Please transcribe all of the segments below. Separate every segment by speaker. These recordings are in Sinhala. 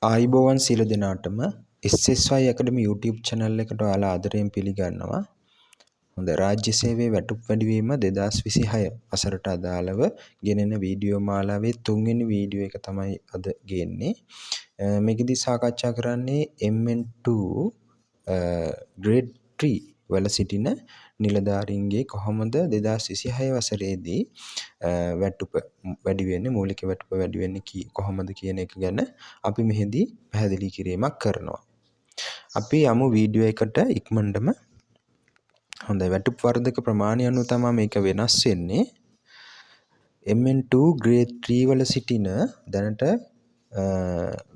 Speaker 1: ආයිබෝවන් සියලු දෙනාටම SSY Academy YouTube channel එකට ඔයාලා ආදරයෙන් පිළිගන්නවා. හොඳ රාජ්‍ය සේවයේ වැටුප් වැඩිවීම 2026 වසරට අදාළව ගෙනෙන වීඩියෝ මාලාවේ 3 වෙනි වීඩියෝ එක තමයි අද ගේන්නේ. මේකෙදි සාකච්ඡා කරන්නේ MN2 grade 3 වල සිටින නිලධාරීන්ගේ කොහොමද 2026 වසරේදී වැටුප වැඩි වෙන්නේ මූලික වැටුප වැඩි වෙන්නේ කොහොමද කියන එක ගැන අපි මෙහිදී පැහැදිලි කිරීමක් කරනවා. අපි යමු වීඩියෝ එකට ඉක්මනටම. හොඳයි වැටුප් වර්ධක ප්‍රමාණය අනුව තමයි මේක වෙනස් වෙන්නේ. MN2 grade 3 වල සිටින දැනට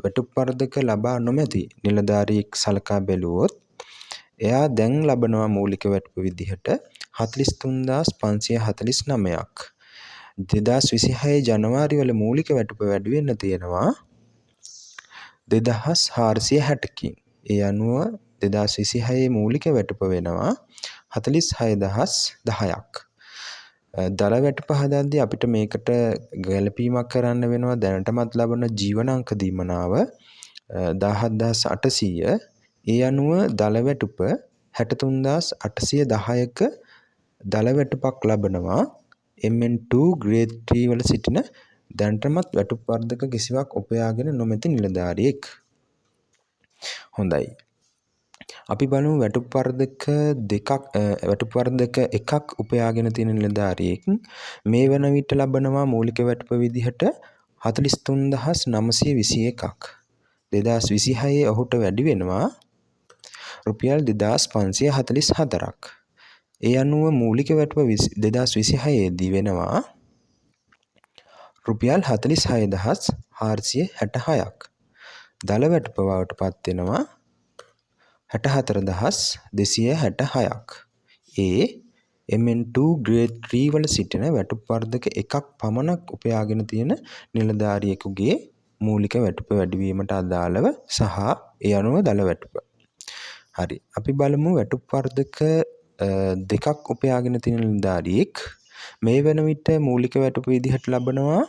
Speaker 1: වැටුප් වර්ධක ලබා නොමැති නිලධාරියෙක් සලකා බැලුවොත් එයා දැන් ලබනවා මූලික වැටුප විදිහට 43549ක්. 2026 ජනවාරි වල මූලික වැටුප වැඩි වෙන්න තියෙනවා 2460කින්. ඒ අනුව 2026 මූලික වැටුප වෙනවා 46010ක්. දල වැටුප හදද්දී අපිට මේකට ගැළපීමක් කරන්න වෙනවා දැනටමත් ලබන ජීවනාංක දීමනාව 17800. ඒ අනුව දල වැටුප 63810ක දල වැටුපක් ලබනවා MN2 grade 3 වල සිටින දැනටමත් වැටුප් වර්ධක කිසිවක් උපයාගෙන නොමැති නිලධාරියෙක්. හොඳයි. අපි බලමු වැටුප් වර්ධක එකක් උපයාගෙන තියෙන නිලධාරියෙක් මේ වන විට ලබනවා මූලික වැටුප විදිහට 43921ක්. 2026 ඔහුට වැඩි වෙනවා රුපියල් 2544ක්. ඒ අනුව මූලික වැටුප 2026 දී වෙනවා රුපියල් 46466ක්. දල වැටුප බවට පත් වෙනවා 64266ක්. ඒ MN2 grade 3 වල සිටින වැටුප් වර්ධක එකක් පමණක් උපයාගෙන තියෙන නිලධාරියෙකුගේ මූලික වැටුප වැඩිවීමට අදාළව සහ ඒ අනුව දල වැටුප. හරි. අපි බලමු වැටුප් වර්ධක දෙකක් උපයාගෙන තියෙන නිලධාරියෙක් මේ වන විට මූලික වැටුප විදිහට ලබනවා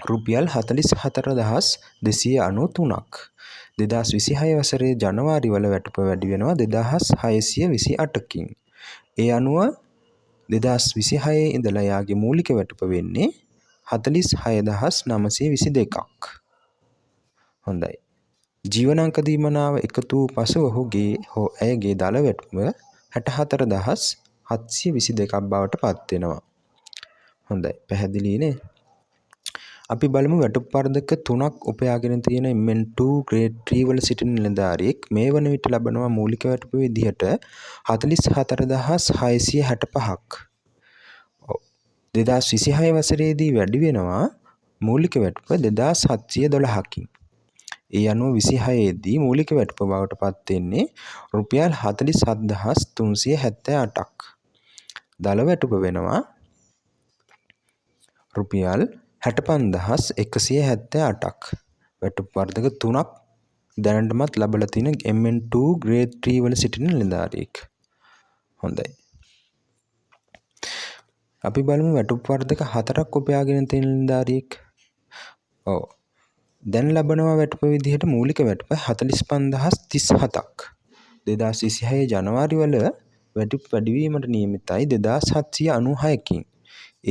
Speaker 1: රුපියල් 44293ක්. 2026 වසරේ ජනවාරි වල වැටුප වැඩි වෙනවා 2628කින්. ඒ අනුව 2026 ඉඳලා යාගේ මූලික වැටුප වෙන්නේ 46922ක්. හොඳයි. ජීවනාංක දීමනාව එකතු වූ පසු ඇයගේ දල වැටුප 64722ක් බවට පත් වෙනවා. හොඳයි. පැහැදිලිනේ? අපි බලමු වැටුප් වර්ධක 3ක් උපයාගෙන තියෙන MN2 grade 3 වල සිටින නිලධාරියෙක් මේ වන විට ලබනවා මූලික වැටුප විදිහට 44665ක්. 2026 වසරේදී වැඩි වෙනවා මූලික වැටුප 2712කින්. ඒ අනුව 26 දී මූලික වැටුප බවට පත් වෙන්නේ රුපියල් 47378ක්. දල වැටුප වෙනවා රුපියල් 65178ක්. වැටුප් වර්ධක 3ක් දැනටමත් ලබලා තියෙන MN2 grade 3 වල සිටින නිලධාරියෙක්. හොඳයි. අපි බලමු වැටුප් වර්ධක 4ක් උපයාගෙන තියෙන නිලධාරියෙක්. දැන් ලබනවා වැටුප විදිහට මූලික වැටුප 45037ක්. 2026 ජනවාරි වල වැටුප් වැඩිවීමට නියමිතයි 2796කින්.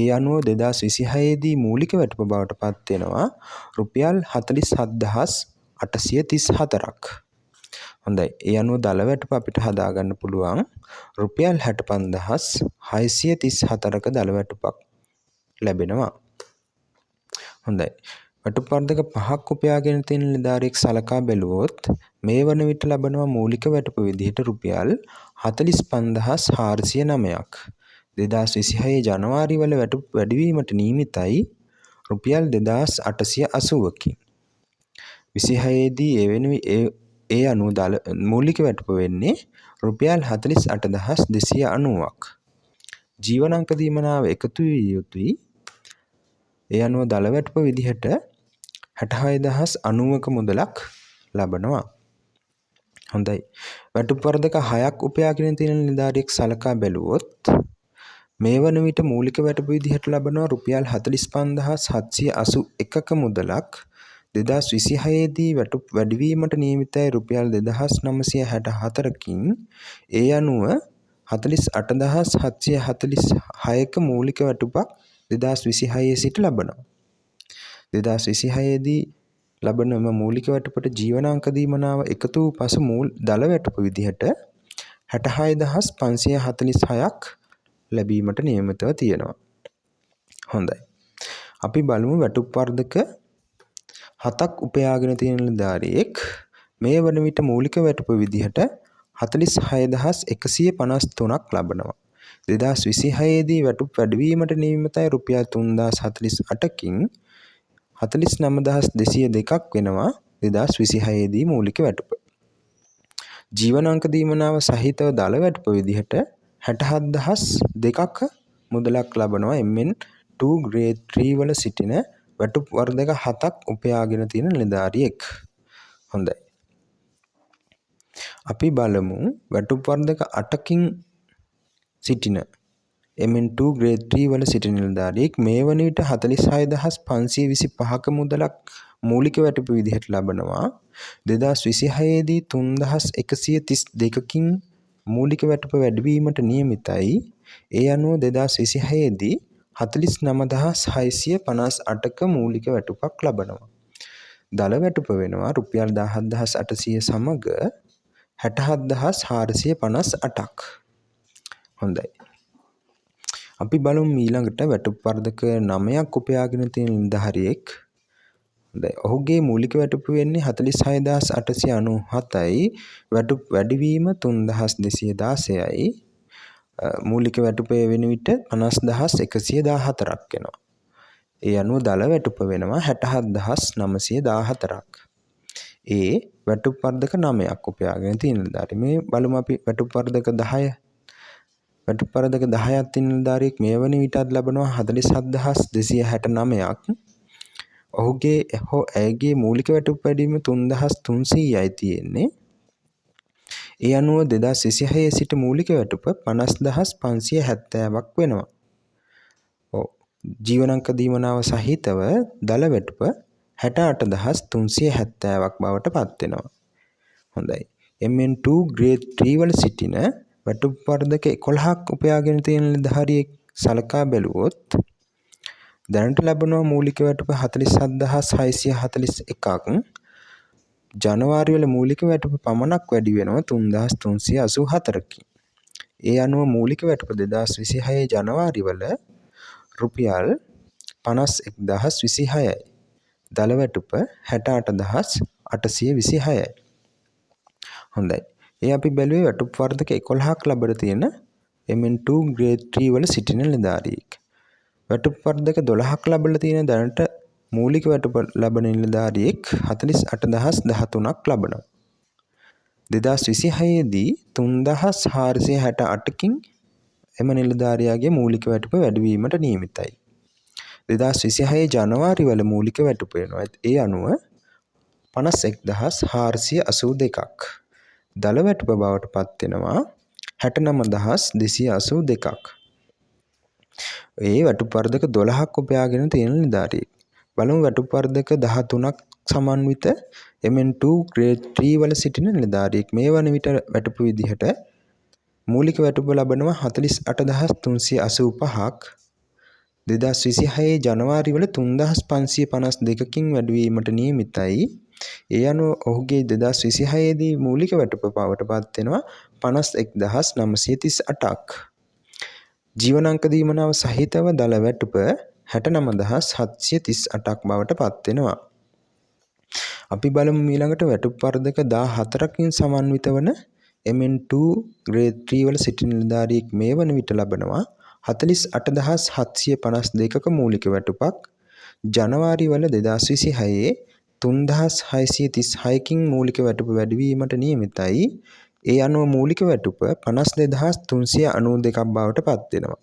Speaker 1: ඒ අනුව 2026 දී මූලික වැටුප බවට පත් වෙනවා රුපියල් 47834ක්. හොඳයි. ඒ අනුව දල වැටුප අපිට හදා ගන්න පුළුවන් රුපියල් 65634ක දල වැටුපක් ලැබෙනවා. හොඳයි. වැටුප් වර්ධක 5ක් උපයාගෙන තියෙන නිලධාරියෙක් සලකා බැලුවොත් මේ වන විට ලබනවා මූලික වැටුප විදිහට රුපියල් 45409ක්. 2026 ජනවාරි වල වැටුප් වැඩිවීමට නියමිතයි රුපියල් 2880කින්. 26 දී ඒ අනුව මූලික වැටුප වෙන්නේ රුපියල් 48290ක්. ජීවනාංක දීමනාව එකතු විය යුතුයි. ඒ අනුව දල වැටුප විදිහට 66090ක මුදලක් ලබනවා. හොඳයි. වැටුප් වර්ධක 6ක් උපයාගෙන තියෙන නිලධාරියෙක් සලකා බැලුවොත් මේ වන විට මූලික වැටුප විදිහට ලබනවා රුපියල් 45781ක මුදලක් 2026 දී වැටුප් වැඩිවීමට නියමිතයි රුපියල් 2964කින් ඒ අනුව 48746ක මූලික වැටුපක් 2026 සිට ලබනවා. 2026 දී ලබන මූලික වැටුපට ජීවනාංක දීමනාව එකතු වූ පසු දල වැටුප විදිහට 66546ක් ලැබීමට නියමිතව තියෙනවා. හොඳයි. අපි බලමු වැටුප් වර්ධක 7ක් උපයාගෙන තියෙන නිලධාරියෙක් මේ වන විට මූලික වැටුප විදිහට 46153ක් ලබනවා. 2026 දී වැටුප් වැඩිවීමට නියමිතයි රුපියල් 3048කින් 49202ක් වෙනවා 2026 දී මූලික වැටුප. ජීවනාංක දීමනාව සහිතව දල වැටුප විදිහට 67002ක මුදලක් ලබනවා MN2 grade 3 වල සිටින වැටුප් වර්ධක 7ක් උපයාගෙන තියෙන නිලධාරියෙක්. හොඳයි. අපි බලමු වැටුප් වර්ධක 8කින් සිටින MN2 grade 3 වල සිටින නිලධාරියෙක් මේ වන විට 46525ක මුදලක් මූලික වැටුප විදිහට ලබනවා. 2026 දී 3132කින් මූලික වැටුප වැඩිවීමට නියමිතයි. ඒ අනුව 2026 දී 49658ක මූලික වැටුපක් ලබනවා. දල වැටුප වෙනවා රුපියල් 17800 සමග 67458ක්. හොඳයි. අපි බලමු ඊළඟට වැටුප් වර්ධක 9ක් උපයාගෙන තියෙන නිලධාරියෙක්. හොඳයි. ඔහුගේ මූලික වැටුප වෙන්නේ 46897යි. වැටුප් වැඩිවීම 3216යි. මූලික වැටුපේ වෙන විට 50114ක් වෙනවා. ඒ අනුව දල වැටුප වෙනවා 67914ක්. ඒ වැටුප් වර්ධක 9ක් උපයාගෙන තියෙන නිලධාරියෙක්. මේ බලමු අපි වැටුප් වර්ධක 10. වැටුප් වර්ධක 10ක් තියෙන නිලධාරියෙක් මේ වන විටත් ලබනවා 47269ක්. ඔහුගේ ඇයගේ මූලික වැටුප් වැඩිවීම 3300යි තියෙන්නේ. ඒ අනුව 2026 සිට මූලික වැටුප 50570ක් වෙනවා. ජීවනාංක දීමනාව සහිතව දල වැටුප 68370ක් බවට පත් වෙනවා. හොඳයි. MN2 grade 3 වල සිටින වැටුප් වර්ධක 11ක් උපයාගෙන තියෙන නිලධාරියෙක් සලකා බැලුවොත් දැනට ලැබෙනවා මූලික වැටුප 47641ක්. ජනවාරි වල මූලික වැටුප පමණක් වැඩි වෙනවා 3384කින්. ඒ අනුව මූලික වැටුප 2026 ජනවාරි වල රුපියල් 51026යි. දල වැටුප 68826යි. හොඳයි. ඒ අපි බැලුවේ වැටුප් වර්ධක 11ක් ලැබර තියෙන MN2 grade 3 වල සිටින නිලධාරියෙක්. වැටුප් වර්ධක 12ක් ලැබලා තියෙන දැනට මූලික වැටුප ලබන නිලධාරියෙක් 48013ක් ලබනවා. 2026 දී 3468කින් එම නිලධාරියාගේ මූලික වැටුප වැඩිවීමට නියමිතයි. 2026 ජනවාරි වල මූලික වැටුප වෙනවා. ඒ අනුව 51482ක්. දල වැටුප බවට පත් වෙනවා 69282ක්. ඒ වැටුප් වර්ධක 12ක් උපයාගෙන තියෙන නිලධාරියෙක්. බලමු වැටුප් වර්ධක 13ක් සමන්විත MN2 grade 3 වල සිටින නිලධාරියෙක් මේ වන විට වැටුප විදිහට මූලික වැටුප ලබනවා 48385ක්. 2026 ජනවාරි වල 3552කින් වැඩිවීමට නියමිතයි. ඒ අනුව ඔහුගේ 2026 දී මූලික වැටුප බවට පත් වෙනවා 51938ක්. ජීවනාංක දීමනාව සහිතව දල වැටුප 69738ක් බවට පත් වෙනවා. අපි බලමු ඊළඟට වැටුප් වර්ධක 14කින් සමන්විත වන MN2 grade 3 වල සිටින නිලධාරියෙක් මේ වන විට ලබනවා 48752ක මූලික වැටුපක්. ජනවාරි වල 2026 3636කින් මූලික වැටුප වැඩිවීමට නියමිතයි. ඒ අනුව මූලික වැටුප 52392ක් බවට පත් වෙනවා.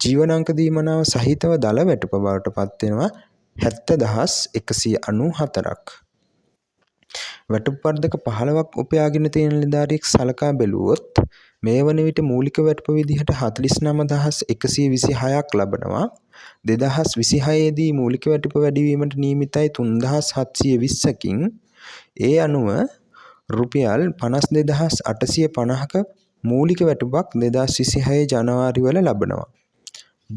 Speaker 1: ජීවනාංක දීමනාව සහිතව දල වැටුප බවට පත් වෙනවා 70194ක්. වැටුප් වර්ධක 15ක් උපයාගෙන තියෙන නිලධාරියෙක් සලකා බැලුවොත් මේ වන විට මූලික වැටුප විදිහට 49126ක් ලබනවා. 2026 දී මූලික වැටුප වැඩිවීමට නියමිතයි 3720කින් ඒ අනුව රුපියල් 52850ක මූලික වැටුපක් 2026 ජනවාරි වල ලබනවා.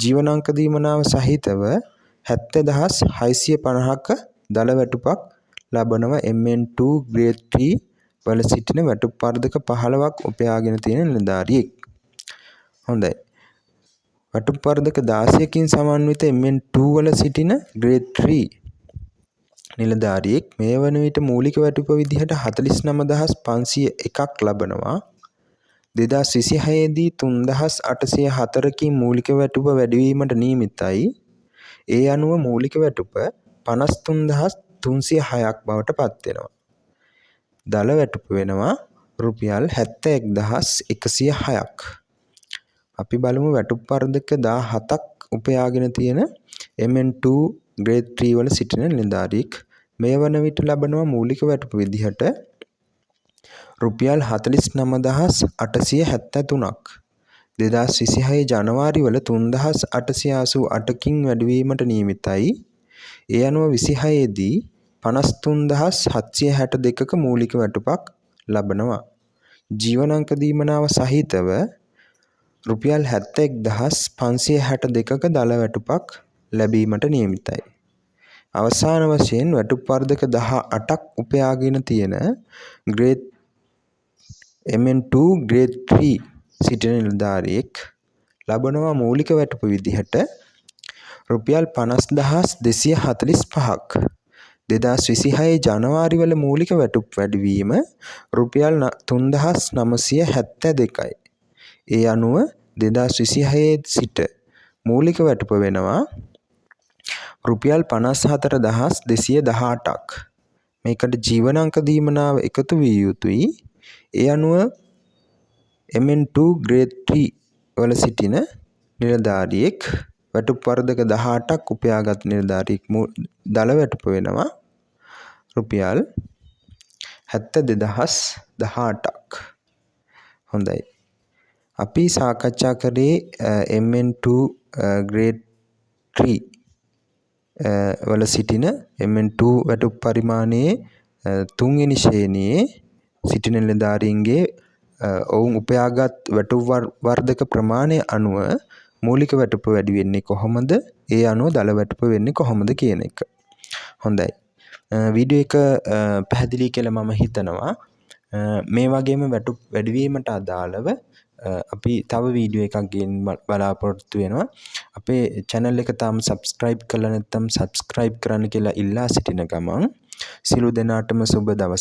Speaker 1: ජීවනාංක දීමනාව සහිතව 70650ක දළ වැටුපක් ලබනවා MN2 grade 3 වල සිටින වැටුප් වර්ධක 15ක් උපයාගෙන තියෙන නිලධාරියෙක්. හොඳයි. වැටුප් වර්ධක 16කින් සමන්විත MN2 වල සිටින grade 3 නිලධාරියෙක් මේ වන විට මූලික වැටුප විදිහට 49501ක් ලබනවා. 2026 දී 3804කින් මූලික වැටුප වැඩිවීමට නියමිතයි. ඒ අනුව මූලික වැටුප 53306ක් බවට පත් වෙනවා. දළ වැටුප වෙනවා රුපියල් 71106ක්. අපි බලමු වැටුප් වර්ධක 17ක් උපයාගෙන තියෙන MN2 grade 3 වල සිටින නිලධාරියෙක් මේ වන විට ලබනවා මූලික වැටුප විදිහට රුපියල් 49873ක්. 2026 ජනවාරි වල 3888කින් වැඩිවීමට නියමිතයි. ඒ අනුව 26 දී 53762ක මූලික වැටුපක් ලබනවා. ජීවනාංක දීමනාව සහිතව රුපියල් 71562ක දළ වැටුපක් ලැබීමට නියමිතයි. අවසාන වශයෙන් වැටුප් වර්ධක 18ක් උපයාගෙන තියෙන grade MN2 grade 3 සිටින නිලධාරියෙක් ලබනවා මූලික වැටුප විදිහට රුපියල් 50245ක්. 2026 ජනවාරි වල මූලික වැටුප් වැඩිවීම රුපියල් 3972යි. ඒ අනුව 2026 සිට මූලික වැටුප වෙනවා රුපියල් 54218ක්. මේකට ජීවනාංක දීමනාව එකතු විය යුතුයි. ඒ අනුව MN2 grade 3 වල සිටින නිලධාරියෙක් වැටුප් වර්ධක 18ක් උපයාගත් නිලධාරියෙක් දළ වැටුප වෙනවා රුපියල් 72018ක්. හොඳයි. අපි සාකච්ඡා කරේ MN2 grade 3 වල සිටින MN2 වැටුප් පරිමාණයේ තුන්වෙනි ශ්‍රේණියේ සිටින නිලධාරීන්ගේ ඔවුන් උපයාගත් වැටුප් වර්ධක ප්‍රමාණය අනුව මූලික වැටුප වැඩි වෙන්නේ කොහොමද? ඒ අනුව දළ වැටුප වෙන්නේ කොහොමද කියන එක. හොඳයි. වීඩියෝ එක පැහැදිලි කියලා මම හිතනවා. මේ වගේම වැටුප් වැඩිවීමට අදාළව අපි තව වීඩියෝ එකක් ගෙන් බලාපොරොත්තු වෙනවා. අපේ channel එක තාම subscribe කරලා නැත්නම් subscribe කරන්න කියලා ඉල්ලා සිටින ගමන් සියලු දෙනාටම සුබ දවසක්.